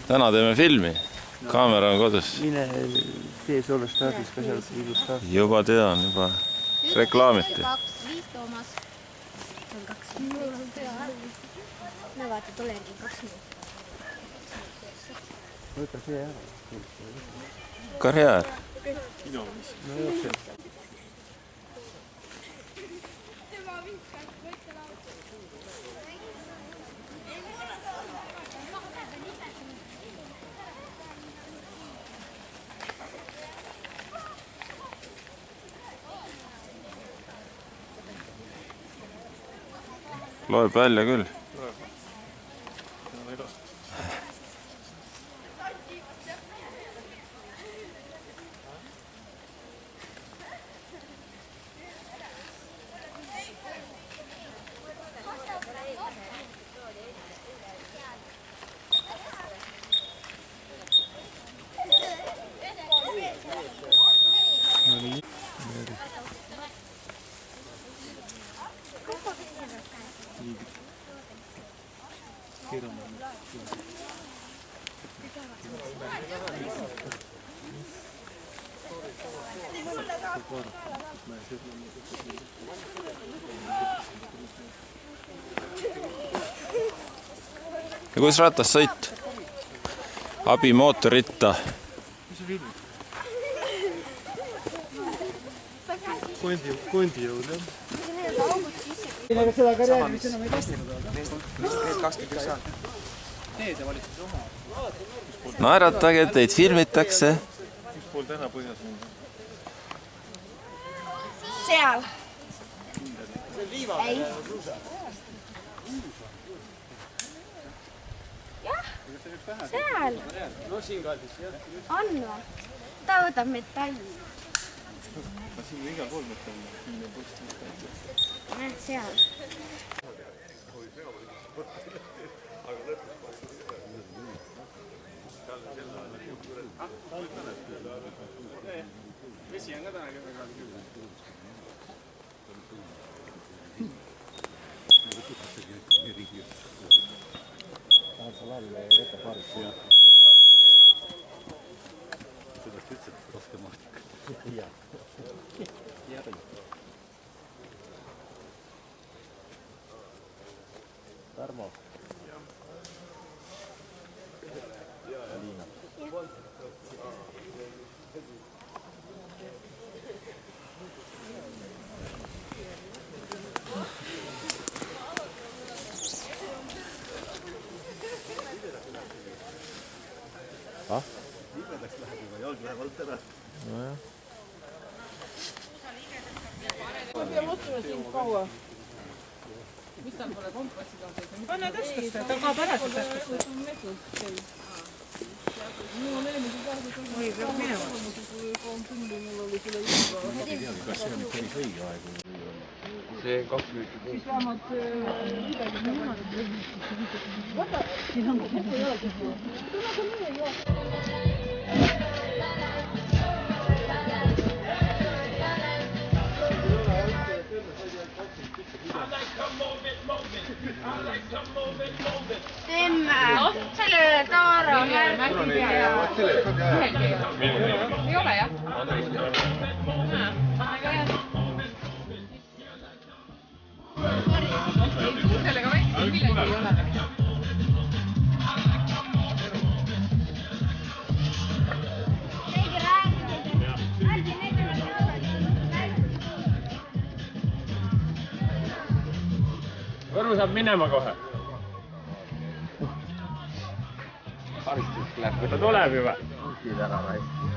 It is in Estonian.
Täna teeme filmi. Kaamera on kodus. Mine tee sulle staadis ka seal ilus. Juba tean, juba reklaamiti. 5 Toomas. On 2. No vaata, tulengi 2 minutit. Võta see ära. Karjäär. No jookse. Loeb välja küll. Ja kuidas rattassõit? Abimootoritta. Mis see film? Kondi jõud, jah? Millega seda karjääri, mis enam ei tastinud? Need 21 aastat. Teede valitsus oma. Naeratage, teid filmitakse. Mis pool täna põhjas on? Seal. Ei. Jah, seal. On või? Ta võtab metalli. Siin on igal pool metalli. Seal. Vesi on ka täna küll. Tahad sa laadile retapaarisse? Sellest üldse raske maastik. Jaa. Tarmo. Liina. Libedaks läheb juba, jalg läheb alt ära. Nojah. Ma pean otsima sind kaua. Mis tal pole kompassid on? Pane taskasse, ta kaob ära see taskasse. Minu on eelmise kaardid. Oi, peab minema. Mul oli selle juba. Ma ei tea, kas see on päris õige aeg. See 2 minutit. Siis vähemalt midagi niimoodi. Vaata, siin on kogu jalg. Tule ka mine jookse. Teeme selle Taara märgiga ja... Ei ole jah? Sellega väikselt millegi ei ole. Võru saab minema kohe. Karistus läheb. Ta tuleb juba. Siin ära raisk.